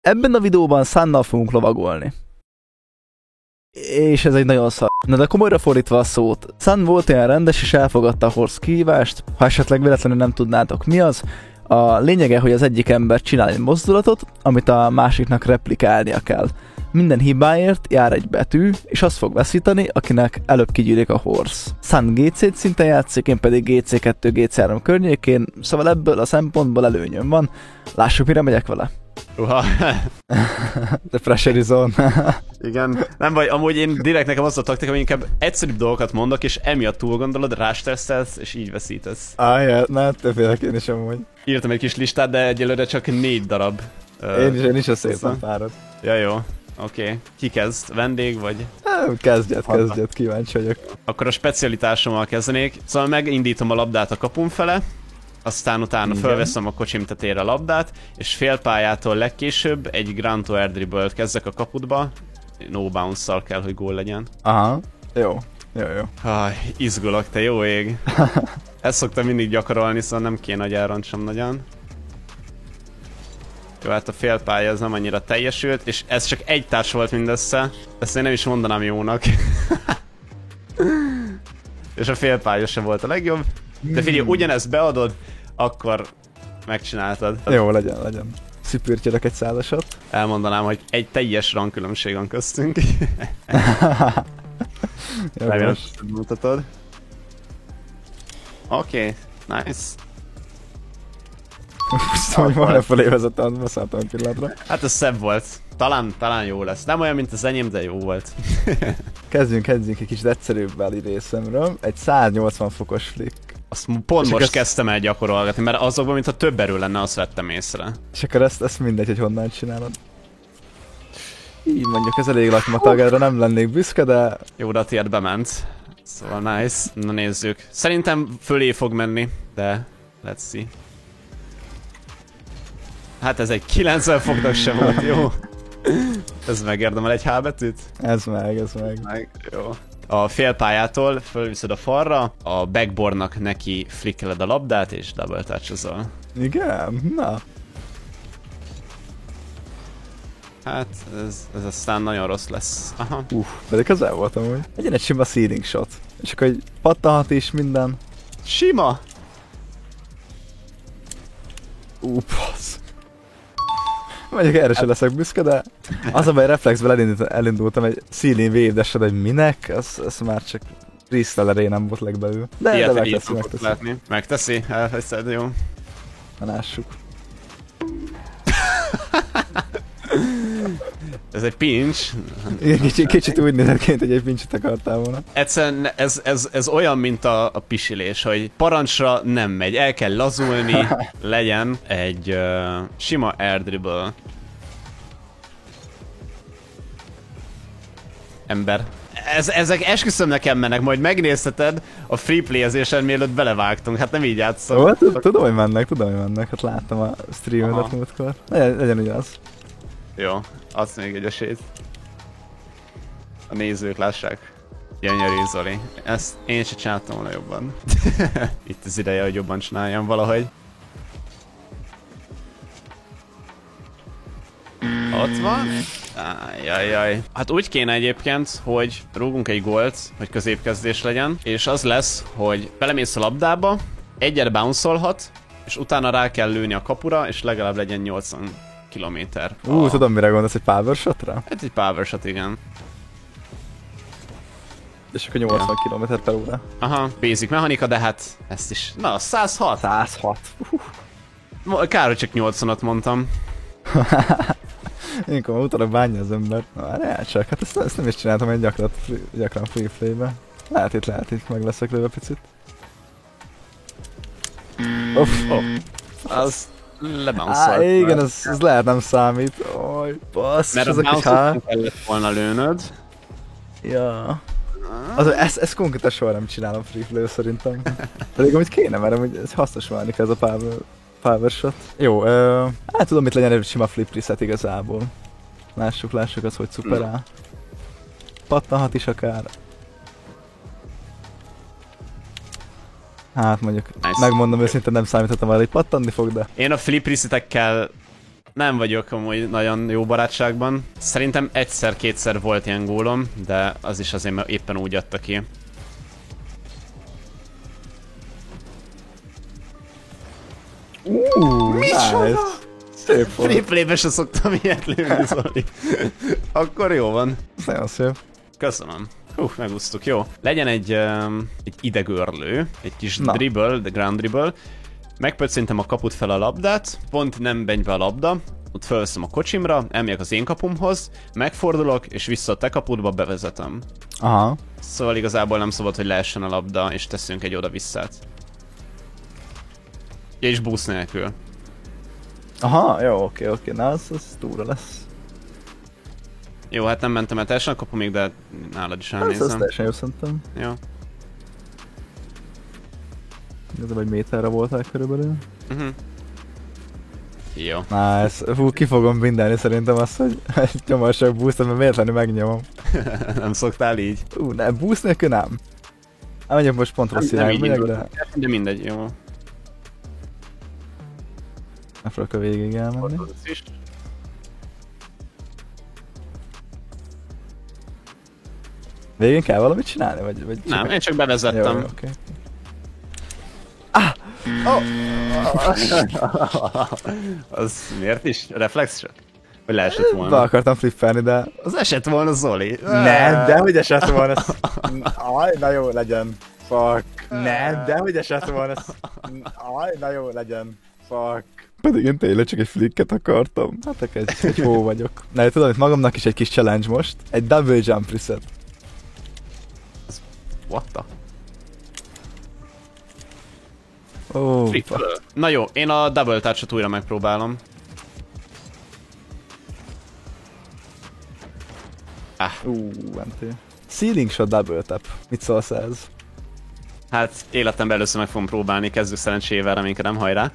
Ebben a videóban Sunnal fogunk lovagolni. És ez egy nagyon szar. Na de komolyra fordítva a szót, Sun volt ilyen rendes és elfogadta a Horse kihívást, ha esetleg véletlenül nem tudnátok mi az. A lényege, hogy az egyik ember csinál egy mozdulatot, amit a másiknak replikálnia kell. Minden hibáért jár egy betű, és azt fog veszíteni, akinek előbb kigyűlik a Horse. Sun GC szinten játszik, én pedig GC2, GC3 környékén, szóval ebből a szempontból előnyöm van. Lássuk, mire megyek vele. The pressure is on. Igen. Nem baj, amúgy én direkt nekem az a taktika, hogy inkább egyszerűbb dolgokat mondok, és emiatt túl gondolod, rástreszelsz, és így veszítesz. Na, többfélek én is amúgy. Írtam egy kis listát, de egyelőre csak 4 darab. Én is a szépen fárad. Ja, jó. Oké. Ki kezd? Vendég vagy? Kezdjed, kíváncsi vagyok. Akkor a specialitásommal kezdenék. Szóval megindítom a labdát a kapun fele, aztán utána felveszem a kocsim tetejére a labdát, és félpályától legkésőbb egy Granto Air Dribble-t kezdek a kaputba. No bounce-szal kell, hogy gól legyen. Aha, jó. Izgulok, te jó ég. Ezt szoktam mindig gyakorolni, szóval nem kéne, hogy elrontsom nagyon. Jó, hát a félpálya ez nem annyira teljesült, és ez csak egy társ volt mindössze. Ezt én nem is mondanám jónak. És a félpálya sem volt a legjobb. De figyelj, ugyanezt beadod, akkor megcsináltad. Jó, legyen. Szipürtjelek egy százasat. Elmondanám, hogy egy teljes rangkülönbség van köztünk. Remélem, hogy mutatod. Oké, nice. Szóval, hogy van-e felé vezetem, beszálltam egy pillanatra. Hát ez szebb volt. Talán jó lesz. Nem olyan, mint az enyém, de jó volt. Kezdjünk egy kicsit egyszerűbb részemről. Egy 180 fokos flick. Azt pont most kezdtem el gyakorolgatni, mert azokban, mintha több erő lenne, azt vettem észre. És akkor ezt mindegy, hogy honnan csinálod. Így mondjuk, ez elég lakmatag, erre nem lennék büszke, de... Jó, de a tiéd bement. Szóval nice. Na nézzük. Szerintem fölé fog menni, de let's see. Hát ez egy 90 foknak sem volt, jó? Ez megérdemel egy H betűt? Ez meg. Jó. A félpályától fölviszed a falra, a backboardnak neki flickeled a labdát, és double touch-ozol. Igen? Na. Hát, ez aztán nagyon rossz lesz. Aha. Pedig közel voltam úgy. Legyen egy sima seeding shot. És akkor egy pattanhat is minden. Sima? Passz. Mondjuk erre sem leszek büszke, de az, amely reflexből elindultam egy ceiling wave dash-ed, hogy minek, az már csak freestyle nem volt legbelül. De megteszi. Megteszi? Elveszed, jó. Na lássuk. Ez egy pinch. Kicsit úgy nézett ki, hogy egy pinchet akartál volna. Egyszerűen ez olyan, mint a pisilés, hogy parancsra nem megy, el kell lazulni, legyen egy sima air dribble. Ember. Ezek esküszöm nekem mennek, majd megnézheted a free play-ezésen, mielőtt belevágtunk, hát nem így játszom. Tudom, hogy mennek, hát láttam a streamedet múltkor. Legyen ugyanaz. Jó, adsz még egy esélyt. A nézők lássák. Gyönyörű, Zoli. Ezt én sem csináltam volna jobban. Itt az ideje, hogy jobban csináljam valahogy. Ott van. Jaj. Hát úgy kéne egyébként, hogy rúgunk egy gólt, hogy középkezdés legyen, és az lesz, hogy belemész a labdába, egyet bounce-olhat, és utána rá kell lőni a kapura, és legalább legyen 80 kilométer. Tudom mire gondolsz, egy power shotra? Hát egy power shot, igen. És akkor 80 km/h. Aha, basic mechanika, de hát ezt is. Na, 106. 106. Kár, hogy csak 80-at mondtam. Én akkor utána bánja az ember. Na, csak, hát ezt nem is csináltam egy gyakran free play-be. Lehet itt meg leszek lőve picit. Az lebouncol. Igen, ez lehet nem számít. Bassz, mert a bounce-ot kellett volna lőnöd. Ja. Ezt konkrétan soha nem csinálom free play szerintem. Pedig amit kéne, mert amúgy ez hasznos válni ez a power shot. Jó, hát tudom, mit legyen egy sima flip reset igazából. Lássuk az, hogy szuperál. Pattanhat is akár. Hát mondjuk, nice. Megmondom őszintén, nem számítottam arra, hogy pattanni fog, de... Én a flip resetekkel Nem vagyok amúgy nagyon jó barátságban. Szerintem egyszer-kétszer volt ilyen gólom, de az is azért mert éppen úgy adta ki. Nice. Szép volt. Free play-be se szoktam ilyet lőni, Zoli. Akkor jó van. Nagyon szép. Köszönöm. Megúsztuk, jó. Legyen egy idegörlő, egy kis dribble, de ground dribble. Megpöccintem a kaput fel a labdát, pont nem megy be a labda, ott felveszem a kocsimra, elmegyek az én kapumhoz, megfordulok, és vissza a te kapudba bevezetem. Aha. Szóval igazából nem szabad, hogy leessen a labda, és teszünk egy oda-visszát. Ja, és boost nélkül. Aha, jó, oké, na az túra lesz. Jó, hát nem mentem el teljesen a kapumig, de nálad is elnézem. Ez teljesen jó szerintem. Jó. Igazából egy méterre voltál körülbelül. Jó. Nice. Fú, ki fogom mindenni szerintem azt, hogy nyomassak boostot, mert véletlenül megnyomom. Nem szoktál így? Ne, boost nélkül nem. Mondjuk most pont rossz irányba megyek, de mindegy, jó. Nem fogok a végig elmenni. Végén kell valamit csinálni? Vagy nem, én csak bevezettem. Jó, oké. Az miért is? Reflex csak? Vagy leesett volna? Be akartam flippelni, de... Az esett volna, Zoli. Nem, dehogy esett volna. Aj, na jó legyen. Fuck. Nem, dehogy esett volna. Aj, na jó legyen. Fuck. Pedig én tényleg csak egy flicket akartam. Hát egy hó vagyok. Na, tudom, hogy magamnak is egy kis challenge most. Egy double jump reset. What the? Oh, na jó, én a double touch-ot újra megpróbálom. Mentél. Ceiling shot double tap. Mit szólsz ez? Hát életemben először meg fogom próbálni, kezdjük szerencsével, reménykedem, hajrá.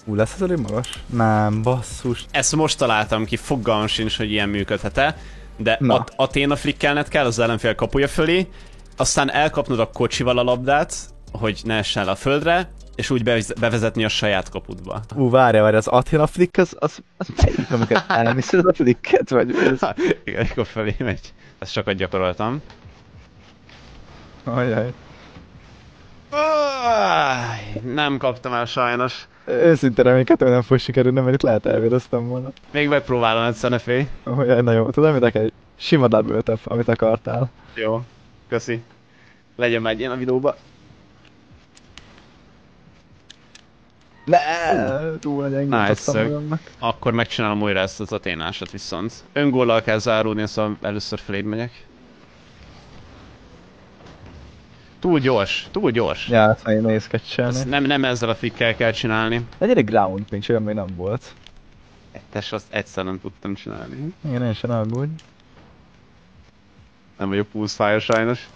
Lesz ez elég magas? Nem, basszus. Ezt most találtam ki, fogalmam sincs, hogy ilyen működhet-e. De Athena flickelned kell az ellenfél kapuja fölé, aztán elkapnod a kocsival a labdát, hogy ne essen a földre, és úgy bevezetni a saját kapudba. Várj, az Athena flick az melyik, amikor elmiszed a flicket, vagy? Igen, akkor fölé megy. Ezt sokat gyakoroltam. Ajaj. Nem kaptam el sajnos. Őszinte reménykedtem, nem fog sikerülni, mert itt lehet elvéreztem volna. Még megpróbálom egyszer, ne félj. Olyan, na jó, tudom, mit egy sima double tap, amit akartál. Jó, köszi. Legyen már egy ilyen a videóba. Túl nagy engedtem. Akkor megcsinálom újra ezt az Athénásat viszont. Öngóllal kell záródni, szóval először feléd megyek. Túl gyors. Ja, ezt nagyon nehéz catchelni. Nem ezzel a flickkel kell csinálni. Legyen egy ground pinch, olyan még nem volt. Azt egyszer nem tudtam csinálni. Igen, én sem aggódj. Nem vagyok pulse-fire sajnos.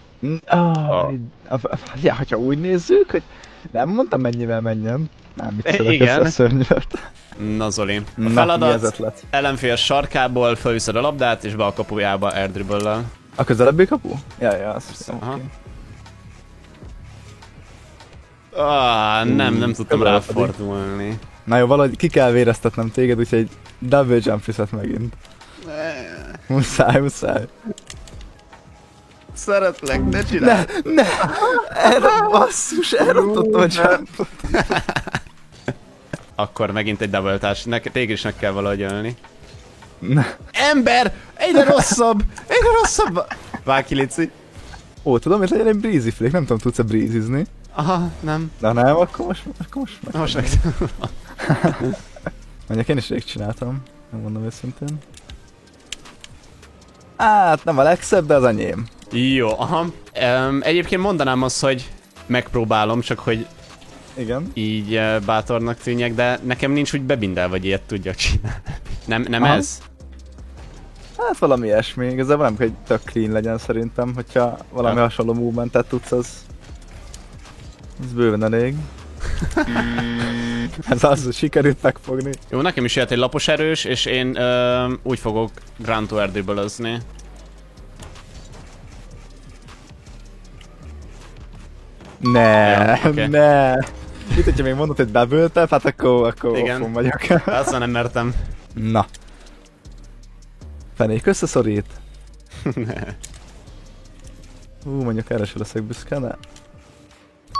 Ja, hogyha úgy nézzük, hogy nem mondtam mennyivel menjen. Nem, mit szedek igen. A szörnyűvet. Na Zoli, a feladat, ellenfél sarkából felviszed a labdát és be a kapujába airdribble-lel. A közelebbi kapu? Ja, azt hiszem, nem tudtam ráfordulni. Na jó, valahogy ki kell véreztetnem téged, úgyhogy double jump reset megint. Muszáj. Szeretlek, ne csinálj! Ne! Erre basszus, elrontottam a jumpot. Akkor megint egy double touch, téged is meg kell valahogy ölni. Ne. Ember! Egyre rosszabb! Vágj ki, Lici. Ó, tudom, hogy legyen egy breezy flick, nem tudom, tudsz-e breezizni? Aha, nem. Na nem, akkor most meg. Most meg. Mondjuk én is rég csináltam, nem mondom őszintén. Hát nem a legszebb, de az enyém. Jó, aha. Egyébként mondanám azt, hogy megpróbálom, csak hogy igen. Így bátornak tűnjek, de nekem nincs úgy bebindel, vagy ilyet tudjak csinálni. Nem ez? Hát valami ilyesmi, igazából nem kell, hogy tök clean legyen szerintem, hogyha valami hasonló movementet tudsz, az bőven elég. Ez az, hogy sikerült megfogni. Jó, nekem is jött egy lapos erős, és én úgy fogok ground to air dribble-özni. Ne. Itt, hogyha még mondod, hogy double tap, hát akkor Igen. offon vagyok. Azt nem mertem. Na. Fenék összeszorít. Mondjuk erre sem leszek büszke, de...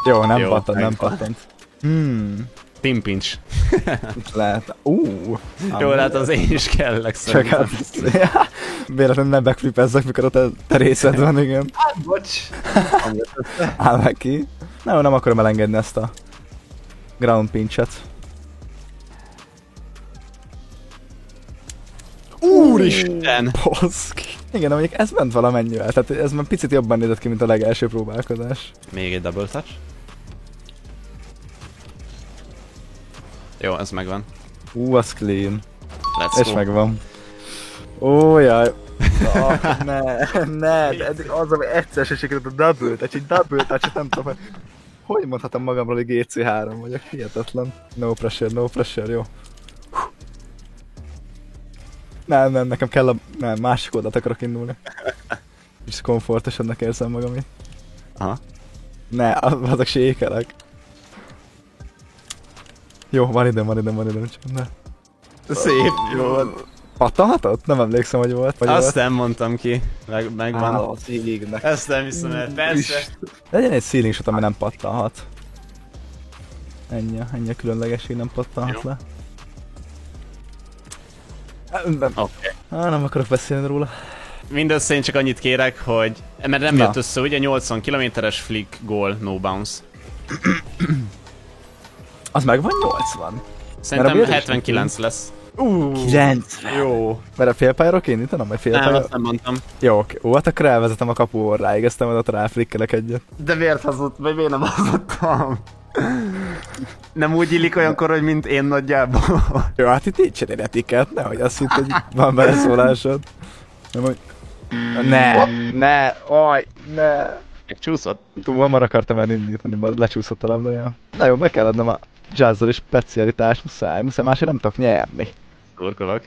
Jó, nem Jó, pattant, nem megvan. pattant. Team pinch. Lehet. Jó, hát az én is kellek Csak szerintem. hát... Véletlenül nem backflipezzek, mikor ott a te részed van, igen. Bocs. Áll meg ki. Nem akarom elengedni ezt a ground pinchet. Úristen! Baszki. Igen, mondjuk ez ment valamennyivel, tehát ez már picit jobban nézett ki, mint a legelső próbálkozás. Még egy double touch. Jó, ez megvan. Az clean. Let's És go. megvan. Jaj. Ne, eddig az, ami egyszer se sikerült a double touch, egy double touch, nem tudom, hogy mondhatom magamról, hogy GC3 vagyok, hihetetlen. No pressure, jó. Nem, nekem kell nem, másik oldalt akarok indulni. És komfortosabbnak érzem magam itt. Aha. Ne, azok sékelek. Jó, van időm, csak ne. Szép, jó. Pattanhatott? Nem emlékszem, hogy volt. Vagy Azt volt. nem mondtam ki. Megvan. Az égnek. Ezt nem hiszem el, persze. Legyen egy ceiling shot, ami nem pattanhat. Ennyi a különlegesség, nem pattanhat Jó. le. Oké. Nem akarok beszélni róla. Mindössze én csak annyit kérek, hogy... Mert nem Na. jött össze, ugye 80 km-es flick goal, no bounce. Az meg van 80. Szerintem miért is 79 lesz. 90. Jó. Mert a félpályáról indítanom, vagy Nem, félpályáról? azt nem mondtam. Jó, oké. Hát akkor elvezetem a kapu orráig, aztán majd ott ráflikkelek egyet. De miért hazudt? Vagy miért nem hazudtam? Nem úgy illik olyankor, hogy mint én nagyjából. Jó, hát itt nincs egy etiket, nehogy azt hitt, hogy van beleszólásod. Nem, hogy... Ne, ne. Csúszott. Túl hamar akartam elindítani, mert lecsúszott a labdája. Na jó, meg kell adnom a Jazz-zal is specialitás, muszáj, máshogy nem tudok nyerni. Kurkolok.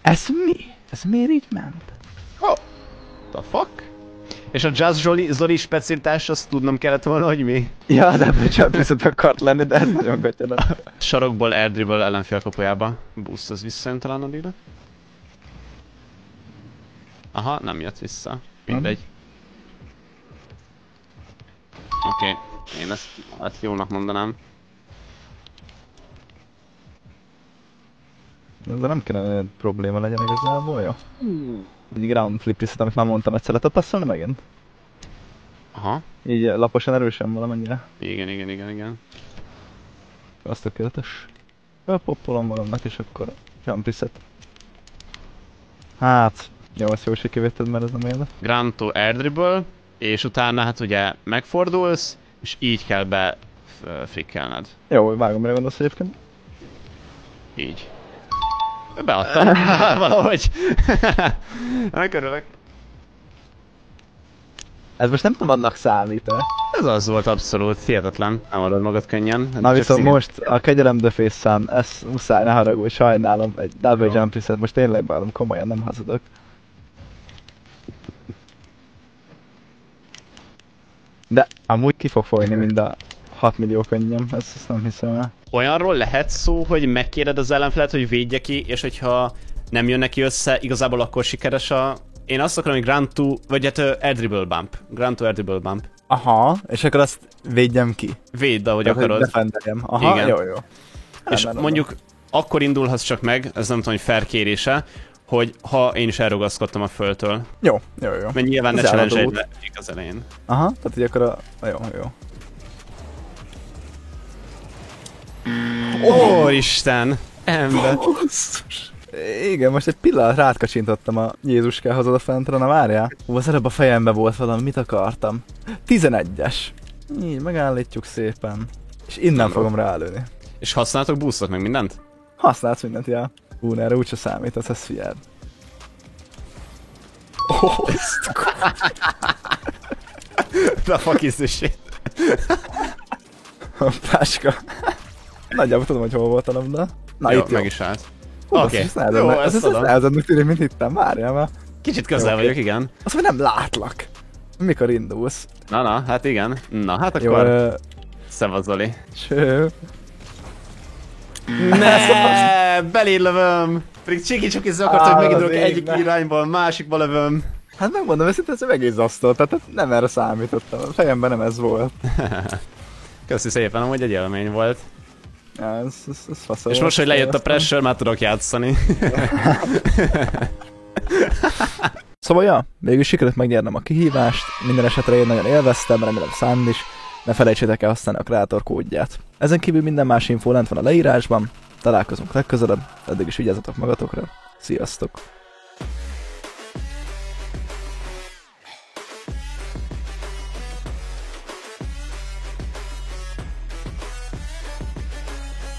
Ez mi? Ez miért így ment? The fuck? És a Jazz Zoli specialitás, azt tudnom kellett volna, hogy mi? Ja, de bocsánat, viszont akart lenni, de ez nagyon gatyana. Sarokból airdribble ellenfél kapujába. Boost az visszajön talán addigra. Aha, nem jött vissza. Mindegy. Oké, én ezt jónak mondanám. De nem kellene probléma legyen igazából, jó? Egy ground flip reset, amit már mondtam, egyszer lehet passzolni megint? Aha, Így laposan, erősen valamennyire. igen. Az tökéletes. Poppolom magamnak, és akkor jump reset. Hát, jó, ezt jó, hogy kivéted, mert ez nem élet. Granto airdribble, és utána hát ugye megfordulsz, és így kell be frikkelned. Jó, vágom, mire gondolsz egyébként? Így. Beadtam. Valahogy. Megörülök. Ez most nem tudom, annak számít -e. Ez az volt abszolút, hihetetlen. Nem adod magad könnyen. Na Csak viszont szín- most a kegyelem the face szám, ez muszáj, ne haragudj, sajnálom, egy double jump reset, most tényleg bánom, komolyan nem hazudok. De amúgy ki fog folyni mind a 6 millió könnyem, ezt nem hiszem el. Olyanról lehet szó, hogy megkéred az ellenfelet, hogy védje ki, és hogyha nem jön neki össze, igazából akkor sikeres a... Én azt akarom, hogy Grand 2, vagy hát airdribble bump. Grand 2 airdribble bump. Aha, és akkor azt védjem ki. Védd, ahogy Tehát, hogy akarod. defenderjem. Aha, Igen. jó. És Rendben, mondjuk akkor indulhatsz csak meg, ez nem tudom, hogy fair kérése, hogy ha én is elrugaszkodtam a földtől. Jó. Mert nyilván ne Ez challenge eladó egy az elején. Aha, tehát így akkor jó. Isten! Ember! Igen, most egy pillanat rátkacsintottam a Jézuskához oda fentre, na várjál. Az előbb a fejembe volt valami, mit akartam? 11-es. Így, megállítjuk szépen. És innen fogom rálőni. És használtok boostot meg mindent? Használsz mindent, já. Erre úgyse számítasz, ezt figyeld. The fuck is this shit? Hoppáska. Nagyjából tudom, hogy hol volt a labda. Na Jó, itt jó. meg is állt. Oké. Jó, ez nehezebbnek tűnik, mint hittem. Várjál már. Kicsit közel Oké. vagyok, igen. Azt, hogy nem látlak. Mikor indulsz? Na, hát igen. Na, hát Jó, akkor szevasz, Zoli. Cső. Ne, beléd lövöm! Pedig csiki-csuki akart, hogy megindulok az egyik égbe. irányból, másikba lövöm. Hát megmondom, ez egész asztal, tehát nem erre számítottam. A fejemben nem ez volt. Köszi szépen, amúgy egy élmény volt. Ja, ez fasz. És most, hogy lejött a pressure, már tudok játszani. Szóval ja, végül sikerült megnyernem a kihívást, minden esetre én nagyon élveztem, remélem Szánd is. Ne felejtsétek el használni a kreator kódját. Ezen kívül minden más infó lent van a leírásban, találkozunk legközelebb, addig is vigyázzatok magatokra, sziasztok!